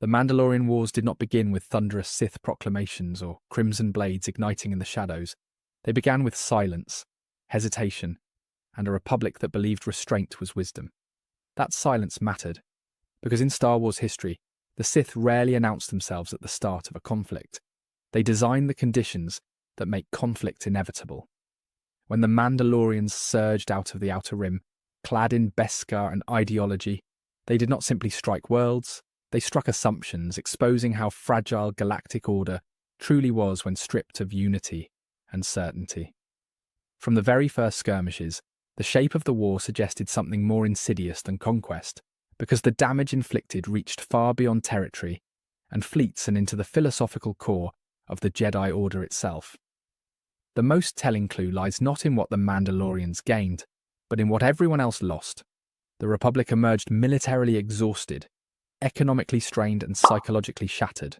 The Mandalorian Wars did not begin with thunderous Sith proclamations or crimson blades igniting in the shadows. They began with silence, hesitation, and a republic that believed restraint was wisdom. That silence mattered, because in Star Wars history, the Sith rarely announced themselves at the start of a conflict. They designed the conditions that make conflict inevitable. When the Mandalorians surged out of the Outer Rim, clad in Beskar and ideology, they did not simply strike worlds, they struck assumptions, exposing how fragile galactic order truly was when stripped of unity and certainty. From the very first skirmishes, the shape of the war suggested something more insidious than conquest, because the damage inflicted reached far beyond territory and fleets and into the philosophical core of the Jedi Order itself. The most telling clue lies not in what the Mandalorians gained, but in what everyone else lost. The Republic emerged militarily exhausted, economically strained and psychologically shattered,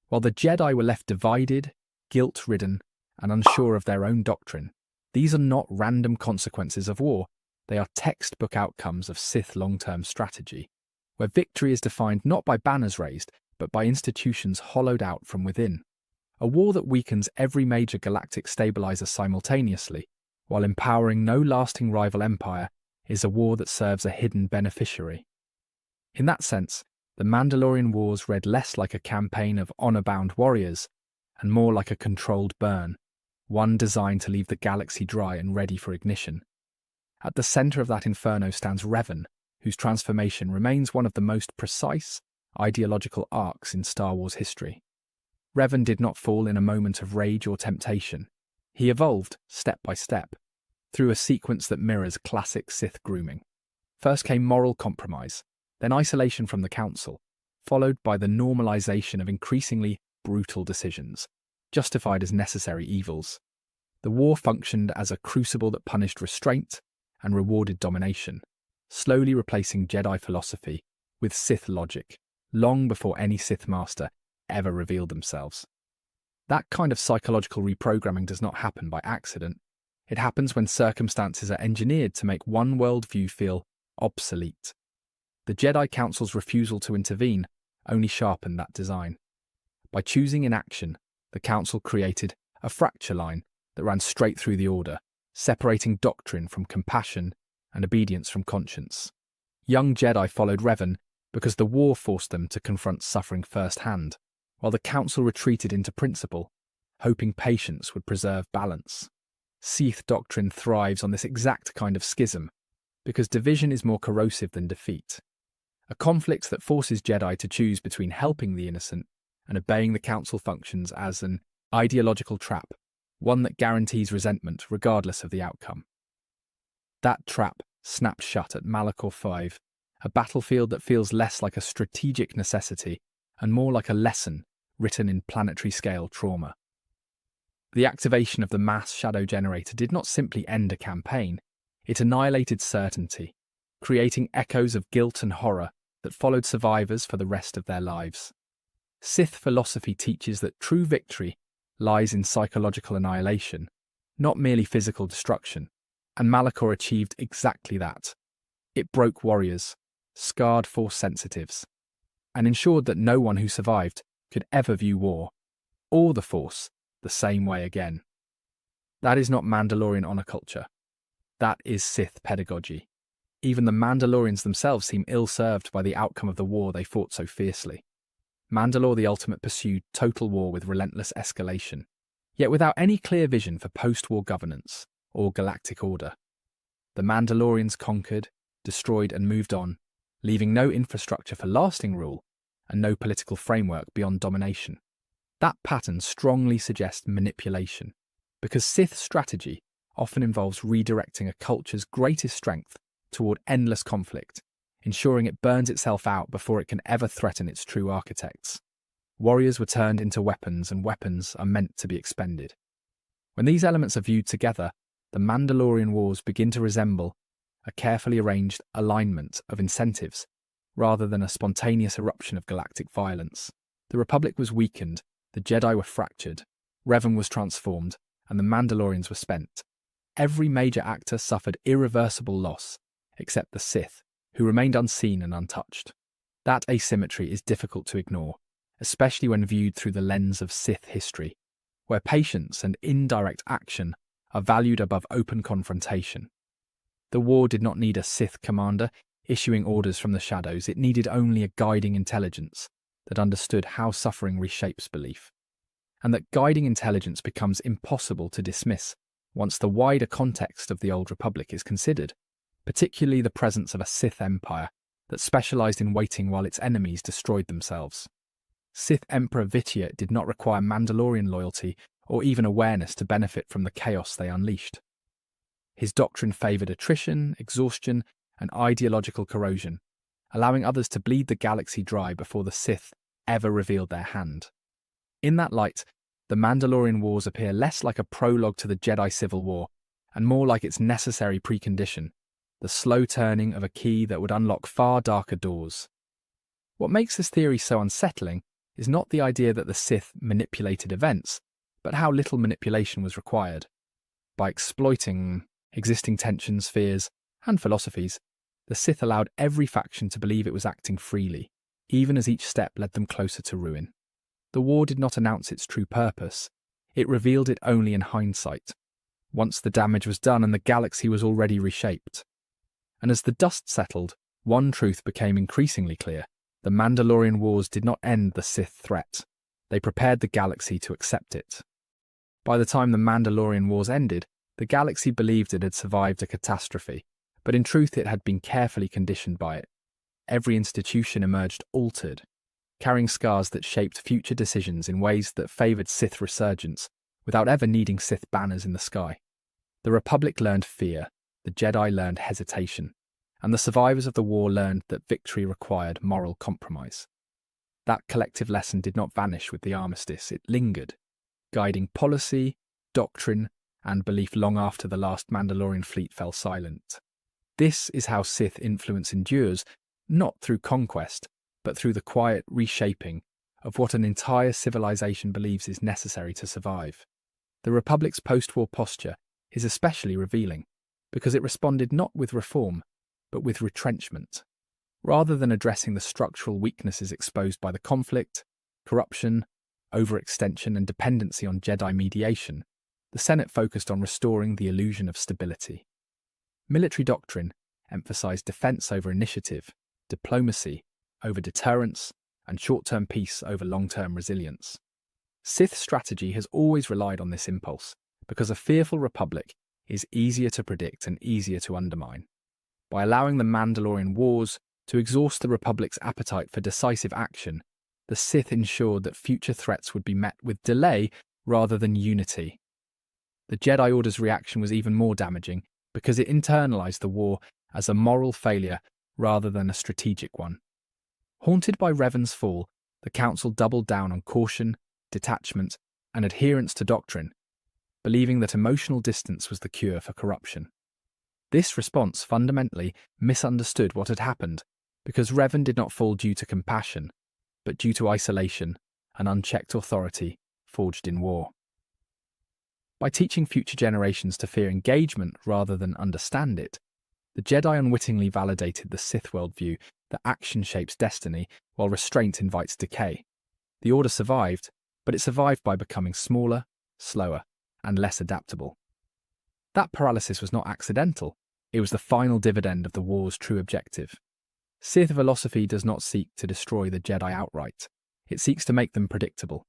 while the Jedi were left divided, guilt-ridden, and unsure of their own doctrine. These are not random consequences of war, they are textbook outcomes of Sith long-term strategy, where victory is defined not by banners raised, but by institutions hollowed out from within. A war that weakens every major galactic stabilizer simultaneously, while empowering no lasting rival empire, is a war that serves a hidden beneficiary. In that sense, the Mandalorian Wars read less like a campaign of honor-bound warriors and more like a controlled burn, one designed to leave the galaxy dry and ready for ignition. At the center of that inferno stands Revan, whose transformation remains one of the most precise ideological arcs in Star Wars history. Revan did not fall in a moment of rage or temptation. He evolved, step by step, through a sequence that mirrors classic Sith grooming. First came moral compromise, then isolation from the Council, followed by the normalization of increasingly brutal decisions, justified as necessary evils. The war functioned as a crucible that punished restraint and rewarded domination, slowly replacing Jedi philosophy with Sith logic, long before any Sith master ever revealed themselves. That kind of psychological reprogramming does not happen by accident. It happens when circumstances are engineered to make one worldview feel obsolete. The Jedi Council's refusal to intervene only sharpened that design. By choosing inaction, the Council created a fracture line that ran straight through the Order, separating doctrine from compassion and obedience from conscience. Young Jedi followed Revan because the war forced them to confront suffering firsthand, while the Council retreated into principle, hoping patience would preserve balance. Sith doctrine thrives on this exact kind of schism, because division is more corrosive than defeat. A conflict that forces Jedi to choose between helping the innocent and obeying the Council functions as an ideological trap, one that guarantees resentment regardless of the outcome. That trap snapped shut at Malachor 5, a battlefield that feels less like a strategic necessity and more like a lesson written in planetary-scale trauma. The activation of the mass shadow generator did not simply end a campaign, it annihilated certainty, creating echoes of guilt and horror that followed survivors for the rest of their lives. Sith philosophy teaches that true victory lies in psychological annihilation, not merely physical destruction, and Malachor achieved exactly that. It broke warriors, scarred Force sensitives, and ensured that no one who survived could ever view war, or the Force, the same way again. That is not Mandalorian honor culture. That is Sith pedagogy. Even the Mandalorians themselves seem ill-served by the outcome of the war they fought so fiercely. Mandalore the Ultimate pursued total war with relentless escalation, yet without any clear vision for post-war governance or galactic order. The Mandalorians conquered, destroyed and moved on, leaving no infrastructure for lasting rule and no political framework beyond domination. That pattern strongly suggests manipulation, because Sith strategy often involves redirecting a culture's greatest strength toward endless conflict, ensuring it burns itself out before it can ever threaten its true architects. Warriors were turned into weapons, and weapons are meant to be expended. When these elements are viewed together, the Mandalorian Wars begin to resemble a carefully arranged alignment of incentives, rather than a spontaneous eruption of galactic violence. The Republic was weakened, the Jedi were fractured, Revan was transformed, and the Mandalorians were spent. Every major actor suffered irreversible loss, except the Sith, who remained unseen and untouched. That asymmetry is difficult to ignore, especially when viewed through the lens of Sith history, where patience and indirect action are valued above open confrontation. The war did not need a Sith commander issuing orders from the shadows, it needed only a guiding intelligence that understood how suffering reshapes belief. And that guiding intelligence becomes impossible to dismiss once the wider context of the Old Republic is considered, particularly the presence of a Sith empire that specialized in waiting while its enemies destroyed themselves. Sith Emperor Vitiate did not require Mandalorian loyalty or even awareness to benefit from the chaos they unleashed. His doctrine favored attrition, exhaustion, and ideological corrosion, allowing others to bleed the galaxy dry before the Sith ever revealed their hand. In that light, the Mandalorian Wars appear less like a prologue to the Jedi Civil War and more like its necessary precondition, the slow turning of a key that would unlock far darker doors. What makes this theory so unsettling is not the idea that the Sith manipulated events, but how little manipulation was required. By exploiting existing tensions, fears, and philosophies, the Sith allowed every faction to believe it was acting freely, even as each step led them closer to ruin. The war did not announce its true purpose, it revealed it only in hindsight, once the damage was done and the galaxy was already reshaped. And as the dust settled, one truth became increasingly clear. The Mandalorian Wars did not end the Sith threat. They prepared the galaxy to accept it. By the time the Mandalorian Wars ended, the galaxy believed it had survived a catastrophe, but in truth it had been carefully conditioned by it. Every institution emerged altered, carrying scars that shaped future decisions in ways that favoured Sith resurgence without ever needing Sith banners in the sky. The Republic learned fear, the Jedi learned hesitation, and the survivors of the war learned that victory required moral compromise. That collective lesson did not vanish with the armistice, it lingered, guiding policy, doctrine, and belief long after the last Mandalorian fleet fell silent. This is how Sith influence endures, not through conquest, but through the quiet reshaping of what an entire civilization believes is necessary to survive. The Republic's post-war posture is especially revealing, because it responded not with reform, but with retrenchment. Rather than addressing the structural weaknesses exposed by the conflict, corruption, overextension, and dependency on Jedi mediation, the Senate focused on restoring the illusion of stability. Military doctrine emphasized defense over initiative, diplomacy over deterrence, and short-term peace over long-term resilience. Sith strategy has always relied on this impulse, because a fearful republic is easier to predict and easier to undermine. By allowing the Mandalorian Wars to exhaust the Republic's appetite for decisive action, the Sith ensured that future threats would be met with delay rather than unity. The Jedi Order's reaction was even more damaging because it internalized the war as a moral failure rather than a strategic one. Haunted by Revan's fall, the Council doubled down on caution, detachment, and adherence to doctrine, believing that emotional distance was the cure for corruption. This response fundamentally misunderstood what had happened, because Revan did not fall due to compassion, but due to isolation and unchecked authority forged in war. By teaching future generations to fear engagement rather than understand it, the Jedi unwittingly validated the Sith worldview that action shapes destiny while restraint invites decay. The Order survived, but it survived by becoming smaller, slower, and less adaptable. That paralysis was not accidental, it was the final dividend of the war's true objective. Sith philosophy does not seek to destroy the Jedi outright, it seeks to make them predictable.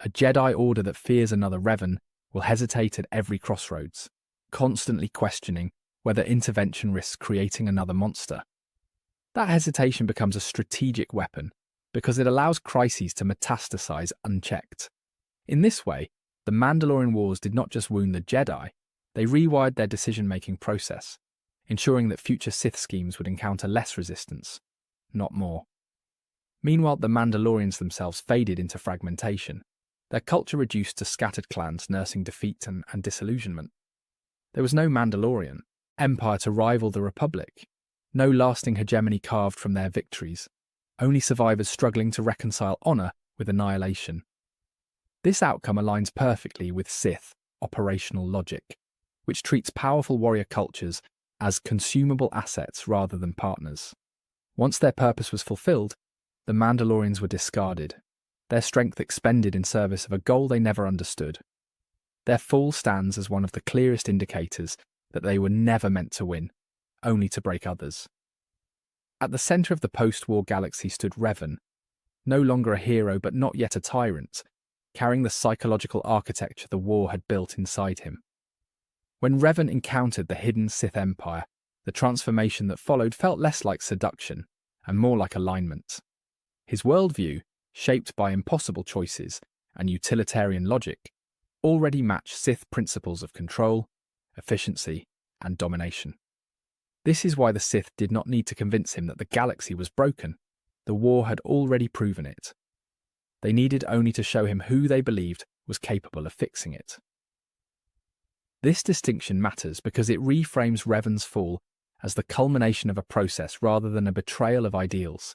A Jedi Order that fears another Revan will hesitate at every crossroads, constantly questioning whether intervention risks creating another monster. That hesitation becomes a strategic weapon because it allows crises to metastasize unchecked. In this way, the Mandalorian Wars did not just wound the Jedi, they rewired their decision-making process, ensuring that future Sith schemes would encounter less resistance, not more. Meanwhile, the Mandalorians themselves faded into fragmentation, their culture reduced to scattered clans nursing defeat and disillusionment. There was no Mandalorian empire to rival the Republic, no lasting hegemony carved from their victories, only survivors struggling to reconcile honor with annihilation. This outcome aligns perfectly with Sith operational logic, which treats powerful warrior cultures as consumable assets rather than partners. Once their purpose was fulfilled, the Mandalorians were discarded, their strength expended in service of a goal they never understood. Their fall stands as one of the clearest indicators that they were never meant to win, only to break others. At the centre of the post-war galaxy stood Revan, no longer a hero but not yet a tyrant, carrying the psychological architecture the war had built inside him. When Revan encountered the hidden Sith Empire, the transformation that followed felt less like seduction and more like alignment. His worldview, shaped by impossible choices and utilitarian logic, already matched Sith principles of control, efficiency, and domination. This is why the Sith did not need to convince him that the galaxy was broken. The war had already proven it. They needed only to show him who they believed was capable of fixing it. This distinction matters because it reframes Revan's fall as the culmination of a process rather than a betrayal of ideals.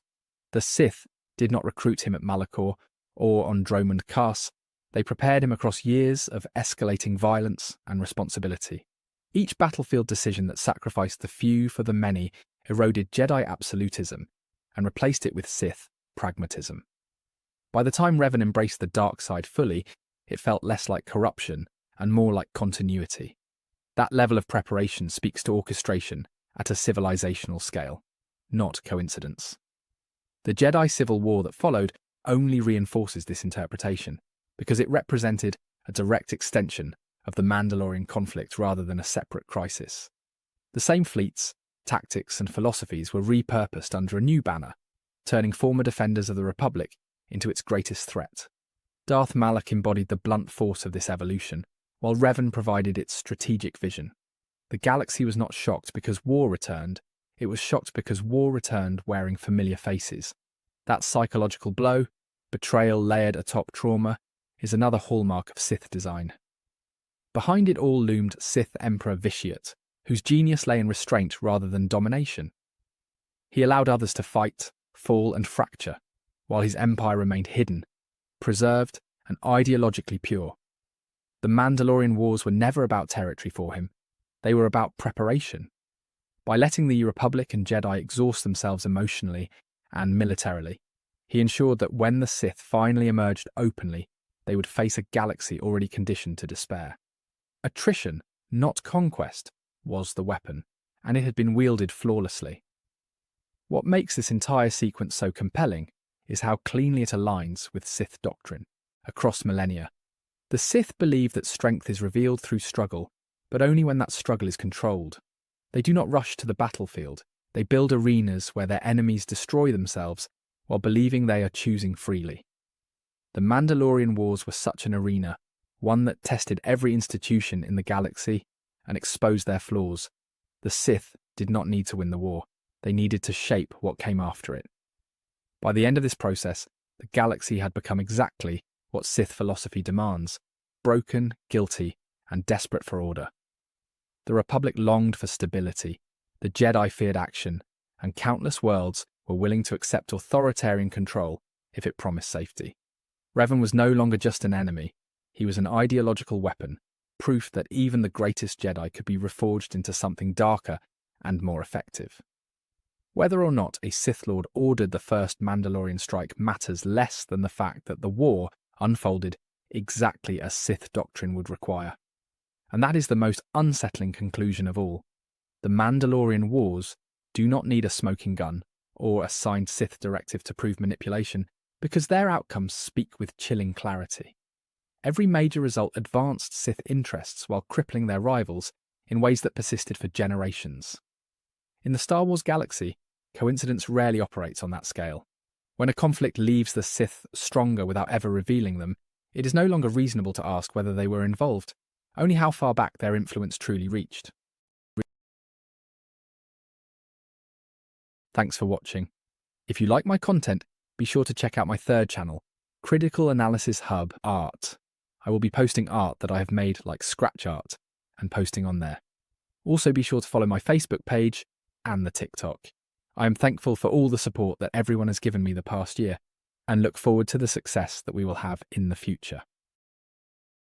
The Sith did not recruit him at Malachor or on Dromund Kaas. They prepared him across years of escalating violence and responsibility. Each battlefield decision that sacrificed the few for the many eroded Jedi absolutism and replaced it with Sith pragmatism. By the time Revan embraced the dark side fully, it felt less like corruption and more like continuity. That level of preparation speaks to orchestration at a civilizational scale, not coincidence. The Jedi Civil War that followed only reinforces this interpretation, because it represented a direct extension of the Mandalorian conflict rather than a separate crisis. The same fleets, tactics, and philosophies were repurposed under a new banner, turning former defenders of the Republic into its greatest threat. Darth Malak embodied the blunt force of this evolution, while Revan provided its strategic vision. The galaxy was not shocked because war returned, it was shocked because war returned wearing familiar faces. That psychological blow, betrayal layered atop trauma, is another hallmark of Sith design. Behind it all loomed Sith Emperor Vitiate, whose genius lay in restraint rather than domination. He allowed others to fight, fall, and fracture, while his empire remained hidden, preserved, and ideologically pure. The Mandalorian Wars were never about territory for him, they were about preparation. By letting the Republic and Jedi exhaust themselves emotionally and militarily, he ensured that when the Sith finally emerged openly, they would face a galaxy already conditioned to despair. Attrition, not conquest, was the weapon, and it had been wielded flawlessly. What makes this entire sequence so compelling is how cleanly it aligns with Sith doctrine across millennia. The Sith believe that strength is revealed through struggle, but only when that struggle is controlled. They do not rush to the battlefield. They build arenas where their enemies destroy themselves while believing they are choosing freely. The Mandalorian Wars were such an arena, one that tested every institution in the galaxy and exposed their flaws. The Sith did not need to win the war. They needed to shape what came after it. By the end of this process, the galaxy had become exactly what Sith philosophy demands: broken, guilty, and desperate for order. The Republic longed for stability, the Jedi feared action, and countless worlds were willing to accept authoritarian control if it promised safety. Revan was no longer just an enemy, he was an ideological weapon, proof that even the greatest Jedi could be reforged into something darker and more effective. Whether or not a Sith Lord ordered the first Mandalorian strike matters less than the fact that the war unfolded exactly as Sith doctrine would require. And that is the most unsettling conclusion of all. The Mandalorian Wars do not need a smoking gun or a signed Sith directive to prove manipulation, because their outcomes speak with chilling clarity. Every major result advanced Sith interests while crippling their rivals in ways that persisted for generations. In the Star Wars galaxy, coincidence rarely operates on that scale. When a conflict leaves the Sith stronger without ever revealing them, it is no longer reasonable to ask whether they were involved, only how far back their influence truly reached. Thanks for watching. If you like my content, be sure to check out my third channel, Critical Analysis Hub Art. I will be posting art that I have made like scratch art and posting on there. Also be sure to follow my Facebook page and the TikTok. I am thankful for all the support that everyone has given me the past year and look forward to the success that we will have in the future.